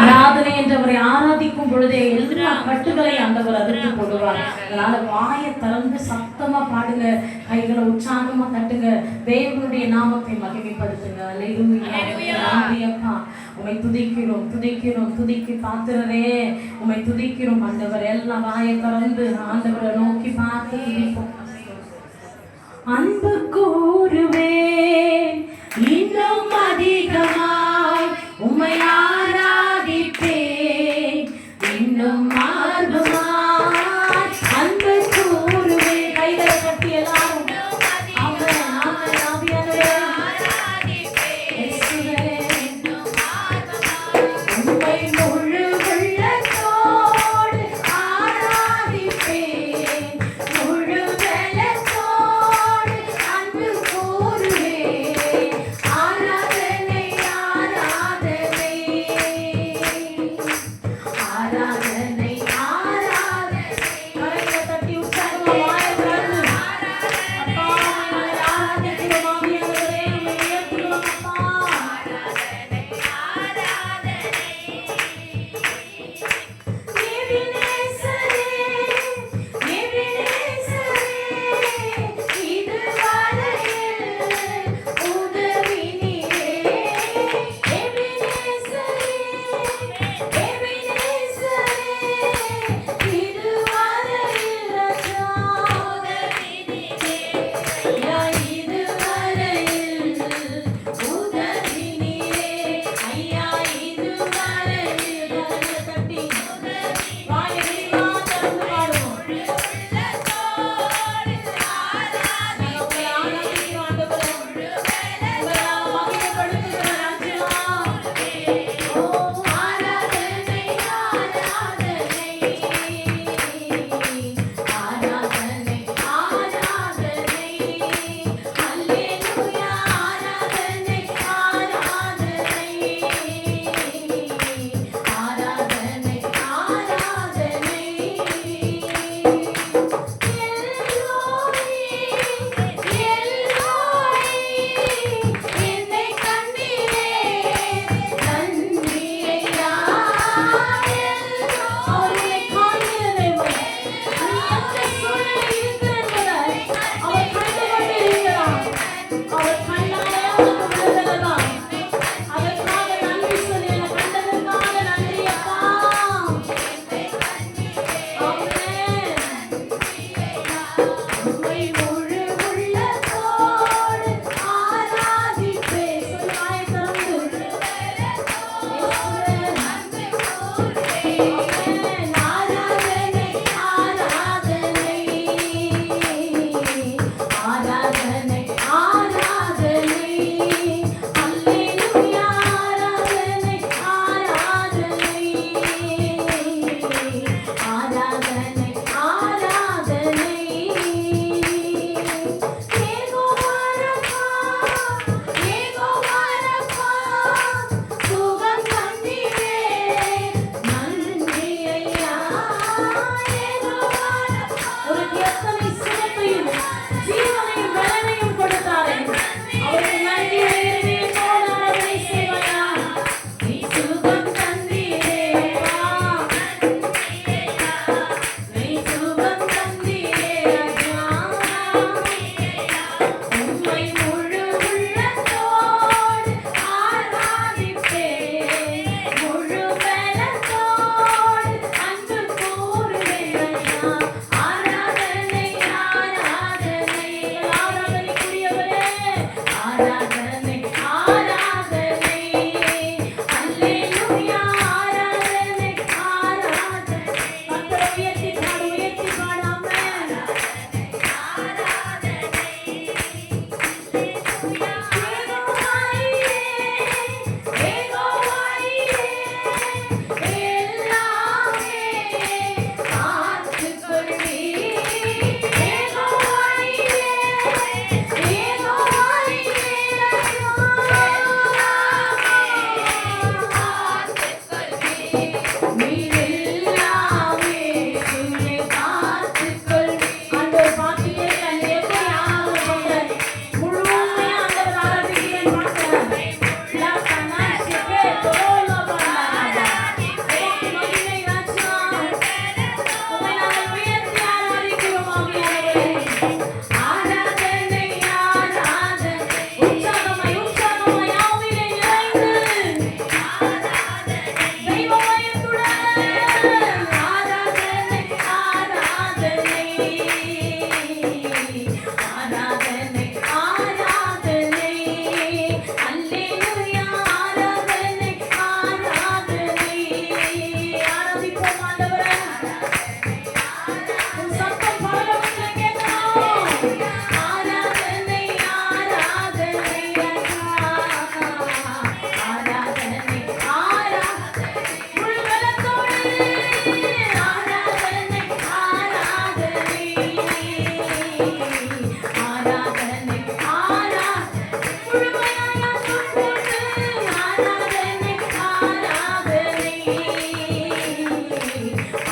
ஆராதனை என்றவரை ஆராதிக்கும் பொழுதே எல்லா கட்டுகளை ஆண்டவர் அதிர்ந்து போடுவார். அதனால வாயை திறந்து சத்தமா பாடுங்க, கைகளை உற்சாகமா தட்டுங்க, தேவனுடைய நாமத்தை மகிமைப்படுத்துங்க. அல்லேலூயா. உம்மை துதிக்கிறோம் துதிக்கிறோம், துதிக்கு பாத்திரரே உம்மை துதிக்கிறோம் ஆண்டவர். எல்லாம் வாயை திறந்து ஆண்டவரை நோக்கி பார்த்து துதிப்போம். அன்பு கூறுவேன் இன்னும் அதிகமாய் உம்மை ஆராதிப்பேன், இன்னும் ஆர்வமாய் அன்பு கூறுவேன். கைகளை கட்டி எல்லாரும் உம்மை முழு உள்ளத்தோடு ஆராதிப்பேன், முழு பலத்தோடு அன்பு கூறுவேன். ஆராதனை ஆராதனை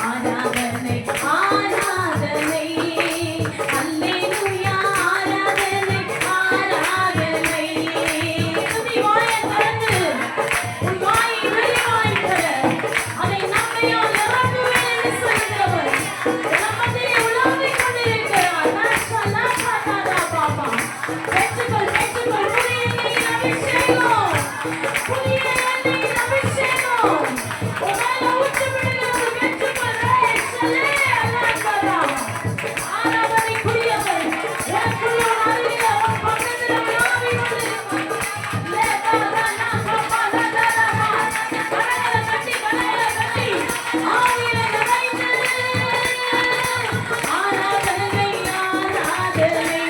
ஆராதனை ஆராதனை அல்லேலூயா ஆராதனை ஆராதனை துதி வாயை திறந்து உன் வாயை வெளிவாய் தர அதை நம்மையால் நிரப்புவேன் என்று சொல்கிறவர் நம்மத்திலே உலாவிக் கொண்டிருக்கிறார். நாஷா தாதா பாபா பெற்றுக்கொள் பெற்றுக்கொள் புதிய எண்ணெயின் அபிஷேகம் புதிய எண்ணெயின் அபிஷேகம் உமேல ஊற்றி விடுகிறது. பெற்றுக்கொள் ரேஷலே அல்லாஹ்தாரா ஆராதனைக்குரியவர் உனக்குள்ள ஒரு அருகில உன் பக்கத்துல உலாவி கொண்டிருக்கிறார். லே தாதா நாகப்பா தாதாரா கரங்களை கட்டி ஆவியிலே நிறைந்து ஆராதனை ஆராதனை ஆராதனை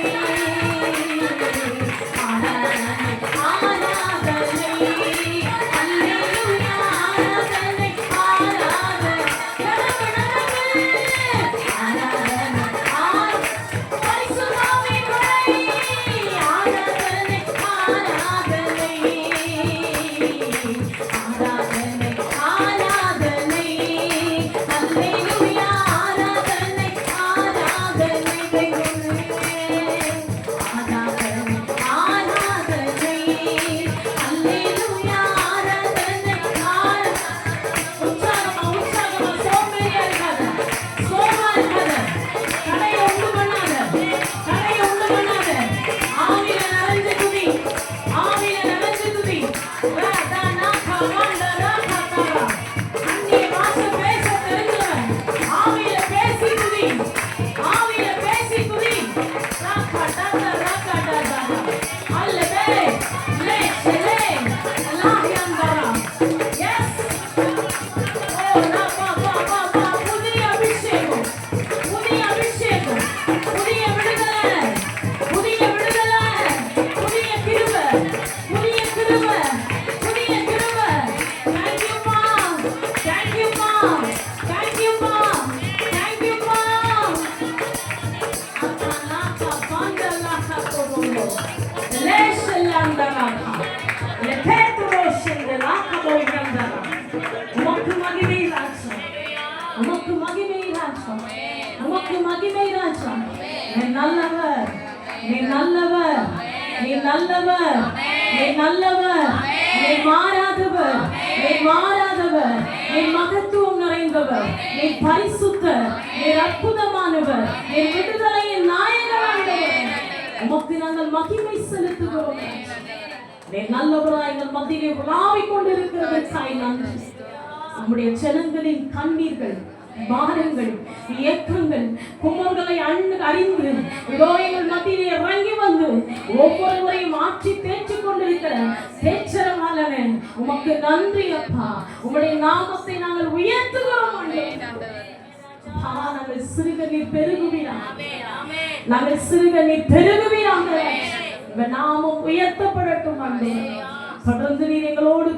ஆராதனை அல்லேலூயா ஆராதனை ஆராதனை ஆராதனை பரிசுத்தாவி கொடை ஆராதனை ஆராதனை ஆராதனை ஆராதனை அல்லேலூயா ஆராதனை ஆராதனை ஆராதனை ஆராதனை அல்லேலூயா ஆராதனை உற்சாகமா உற்சாகமா சோம்பேறியா இருக்காத சோர்வா இருக்காத கடையை உண்டு பண்ணாத கடையை உண்டு பண்ணாத ஆவியில நிறைஞ்சு துதி ஆவியில நிறைஞ்சு துதி ராதானா கமாண்டரா கதாரா அந்நிய பாஷை பேச தெரிஞ்சவன் ஆவியில பேசி துதி ஆவியில பேசி துதி ராகடாதா ராகடாதா அல்லவே லே லே அல்லாஹ்யந்தரா எஸ் ஓ ரா பா பா பா பா புதிய அபிஷேகம் புதிய அபிஷேகம் புதிய விடுதலை புதிய விடுதலை புதிய கிருபை புதிய கிருபை புதிய கிருபை thank you ma thank you ma thank you ma thank you ma atanaka pandalaka kodomo leshelandalaka le petro shendelaka boyandala உமக்கு மகிமை ராஜா உமக்கு மகிமை ராஜா உமக்கு மகிமை ராஜா நீ நல்லவர் நீ நல்லவர் நீ நல்லவர் நீ நல்லவர் நீ மாறாதவர் நீ மாறாதவர் நீ மகத்துவம் நிறைந்தவர் நீ பரிசுத்தர் நீ அற்புதமானவர் நீ விடுதலையின் நாயகரானவர் உமக்கு நாங்கள் மகிமை செலுத்துகிறோம் நீ நல்லவராய் எங்கள் மத்தியிலே உலாவிக் கொண்டிருக்கிறதற்காய் நன்றி. நம்முடைய ஜனங்களின் கண்ணீர்கள் பாரங்கள் இயக்கங்கள் குமர்களை அறிந்து இதோ எங்கள் மத்தியிலே இறங்கி வந்து ஒவ்வொருவரையும் ஆற்றி தேற்றிக் கொண்டிருக்கிற தேற்றரமாளனே உமக்கு நன்றி அப்பா. உம்முடைய நாமத்தை நாங்கள் உயர்த்துகிறோம் அப்பா. நாங்கள் சிறுக நீர் பெருகுவீராக நாங்கள் சிறுக நீர் பெருகுவீராக நாமம் உயர்த்தப்படட்டும். தொடர்ந்து நீர் எங்களோடு